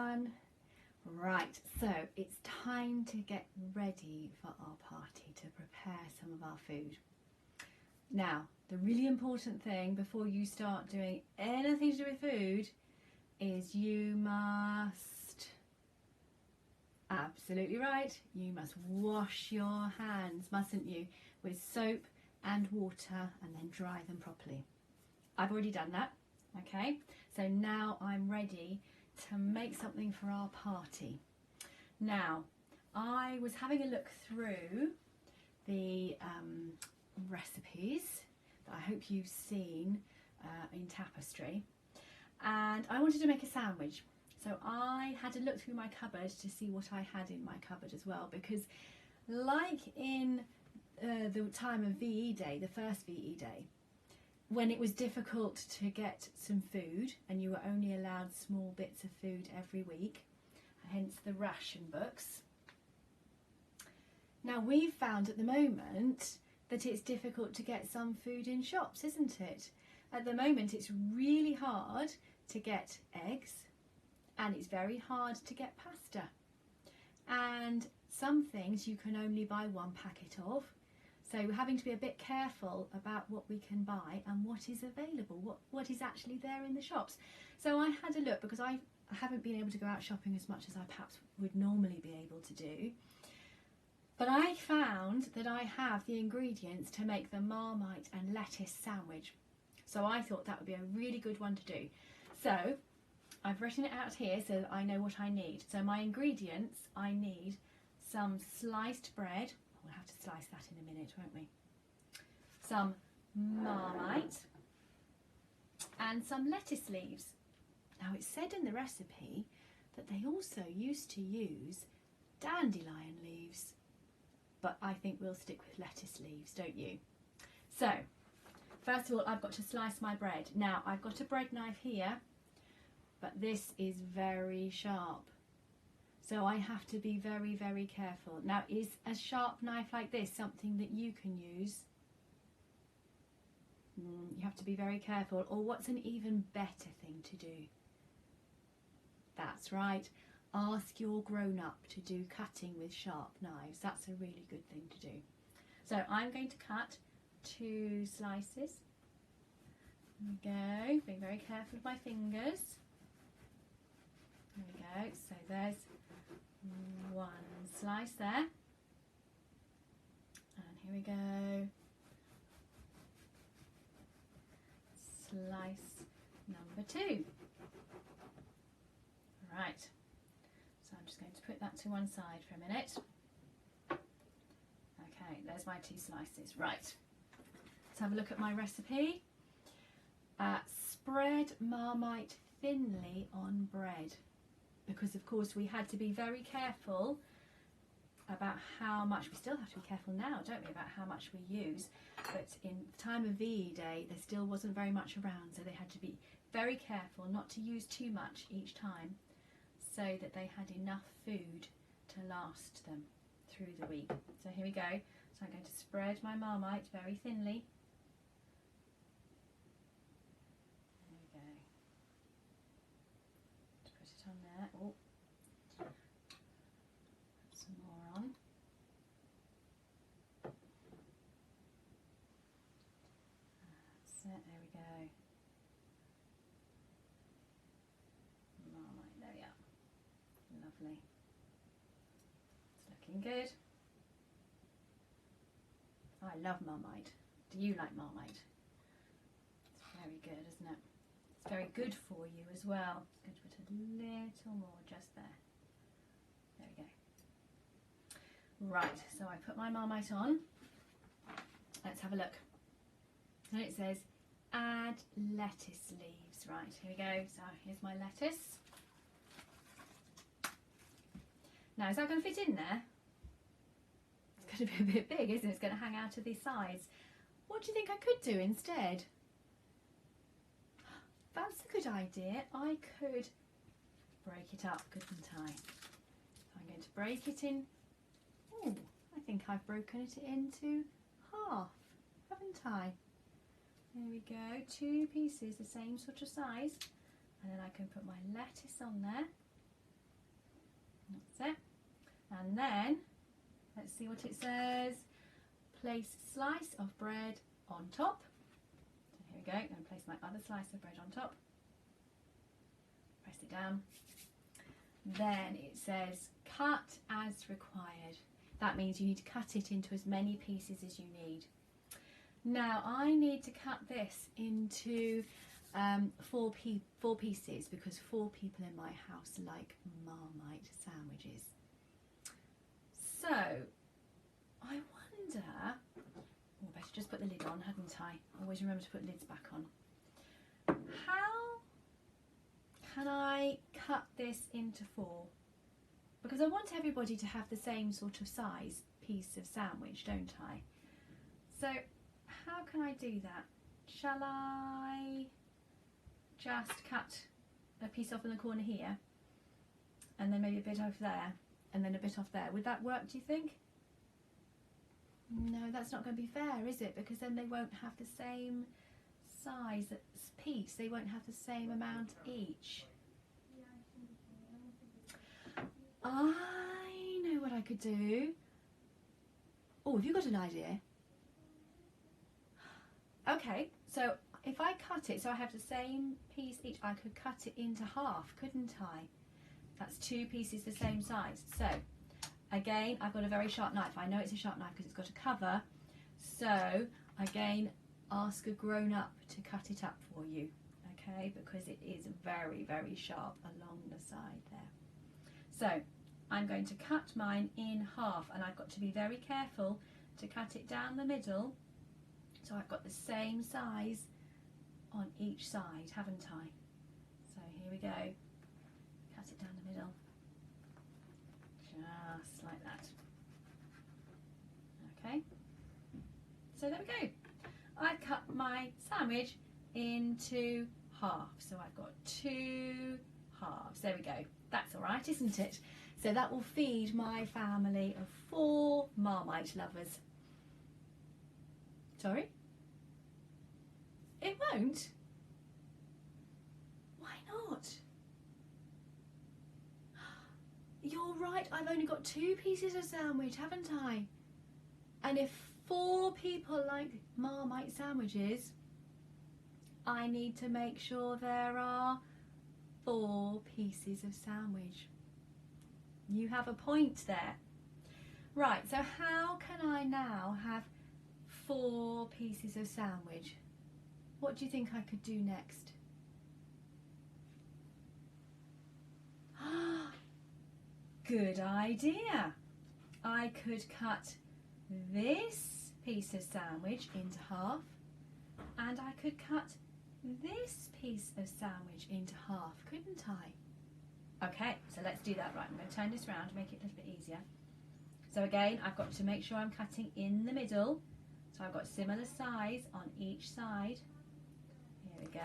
everyone. Right, so it's time to get ready for our party, to prepare some of our food. Now, the really important thing before you start doing anything to do with food is you must, absolutely right, you must wash your hands, mustn't you, with soap and water and then dry them properly. I've already done that, okay? So now I'm ready to make something for our party. Now, I was having a look through the recipes that I hope you've seen in Tapestry, and I wanted to make a sandwich. So I had to look through my cupboard to see what I had in my cupboard as well, because like in the time of VE Day, the first VE Day, when it was difficult to get some food and you were only allowed small bits of food every week, hence the ration books. Now we've found at the moment that it's difficult to get some food in shops, isn't it? At the moment it's really hard to get eggs and it's very hard to get pasta. And some things you can only buy one packet of. So we're having to be a bit careful about what we can buy and what is available, what is actually there in the shops. So I had a look, because I haven't been able to go out shopping as much as I perhaps would normally be able to do. But I found that I have the ingredients to make the Marmite and lettuce sandwich. So I thought that would be a really good one to do. So I've written it out here so that I know what I need. So my ingredients, I need some sliced bread. We'll have to slice that in a minute, won't we? Some Marmite and some lettuce leaves. Now it said in the recipe that they also used to use dandelion leaves, but I think we'll stick with lettuce leaves, don't you? So first of all, I've got to slice my bread. Now I've got a bread knife here, but this is very sharp. So I have to be very, very careful. Now, is a sharp knife like this something that you can use? You have to be very careful. Or what's an even better thing to do? That's right. Ask your grown-up to do cutting with sharp knives. That's a really good thing to do. So I'm going to cut 2 slices. There we go. Being very careful with my fingers. There we go. So there's 1 slice there, and here we go, slice number 2. Right, so I'm just going to put that to one side for a minute. Okay, there's my 2 slices. Right, let's have a look at my recipe. Spread Marmite thinly on bread, because of course we had to be very careful about how much, we still have to be careful now, don't we, about how much we use, but in the time of VE Day there still wasn't very much around, so they had to be very careful not to use too much each time, so that they had enough food to last them through the week. So here we go. So I'm going to spread my Marmite very thinly. On there. Oh, put some more on. That's it, there we go. Marmite, there we are. Lovely. It's looking good. I love Marmite. Do you like Marmite? It's very good, isn't it? It's very good for you as well. I'm going to put a little more just there. There we go. Right, so I put my Marmite on. Let's have a look. And it says add lettuce leaves. Right, here we go. So here's my lettuce. Now, is that going to fit in there? It's going to be a bit big, isn't it? It's going to hang out of these sides. What do you think I could do instead? That's a good idea. I could break it up, couldn't I? I'm going to break it in. Oh, I think I've broken it into half, haven't I? There we go, 2 pieces the same sort of size, and then I can put my lettuce on there. And then, let's see what it says. Place slice of bread on top. So here we go, I'm going to place my other slice of bread on top. Press it down. Then it says cut as required. That means you need to cut it into as many pieces as you need. Now I need to cut this into four pieces because 4 people in my house like Marmite sandwiches. So I wonder, oh, I better just put the lid on, hadn't I? Always remember to put lids back on. How can I cut this into 4? Because I want everybody to have the same sort of size piece of sandwich, don't I? So how can I do that? Shall I just cut a piece off in the corner here and then maybe a bit over there and then a bit off there? Would that work, do you think? No, that's not going to be fair, is it? Because then they won't have the same size piece. They won't have the same amount each. I know what I could do. Oh, have you got an idea? Okay, so if I cut it so I have the same piece each, I could cut it into half, couldn't I? That's 2 pieces the same size. So again, I've got a very sharp knife. I know it's a sharp knife because it's got a cover. So again, ask a grown-up to cut it up for you, okay? Because it is very, very sharp along the side there. So I'm going to cut mine in half, and I've got to be very careful to cut it down the middle so I've got the same size on each side, haven't I? So here we go. Cut it down the middle. Just like that. Okay. So there we go. I've cut my sandwich into half. So I've got 2 halves. There we go. That's all right, isn't it? So that will feed my family of 4 Marmite lovers. Sorry? It won't? Why not? You're right, I've only got 2 pieces of sandwich, haven't I? And if 4 people like Marmite sandwiches, I need to make sure there are 4 pieces of sandwich. You have a point there. Right, so how can I now have 4 pieces of sandwich? What do you think I could do next? Good idea. I could cut this piece of sandwich into half, and I could cut this piece of sandwich into half, couldn't I? Okay, so let's do that. Right, I'm going to turn this around to make it a little bit easier. So again, I've got to make sure I'm cutting in the middle. So I've got similar size on each side. Here we go.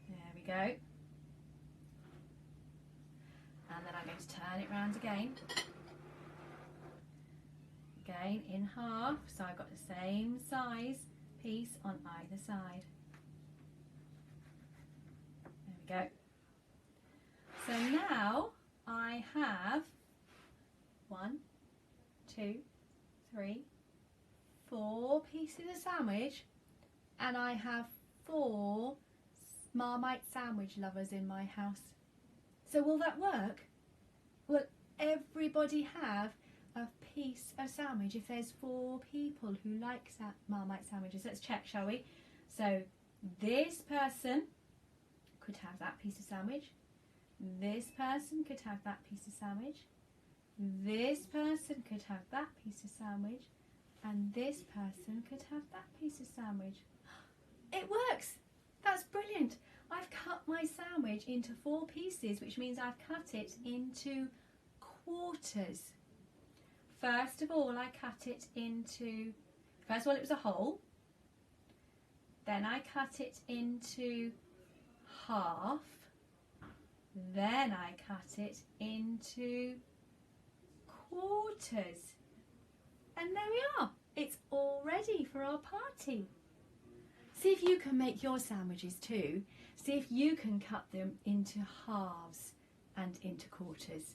There we go. And then I'm going to turn it round again. Again, in half. So I've got the same size piece on either side. There we go. So now I have 1, 2, 3, 4 pieces of sandwich, and I have 4 Marmite sandwich lovers in my house. So will that work? Will everybody have a piece of sandwich if there's 4 people who like Marmite sandwiches? Let's check, shall we? So this person could have that piece of sandwich. This person could have that piece of sandwich. This person could have that piece of sandwich. And this person could have that piece of sandwich. It works! That's brilliant! I've cut my sandwich into 4 pieces, which means I've cut it into quarters. First of all, I cut it into, first of all it was a whole. Then I cut it into half. Then I cut it into quarters. And there we are. It's all ready for our party. See if you can make your sandwiches too. See if you can cut them into halves and into quarters.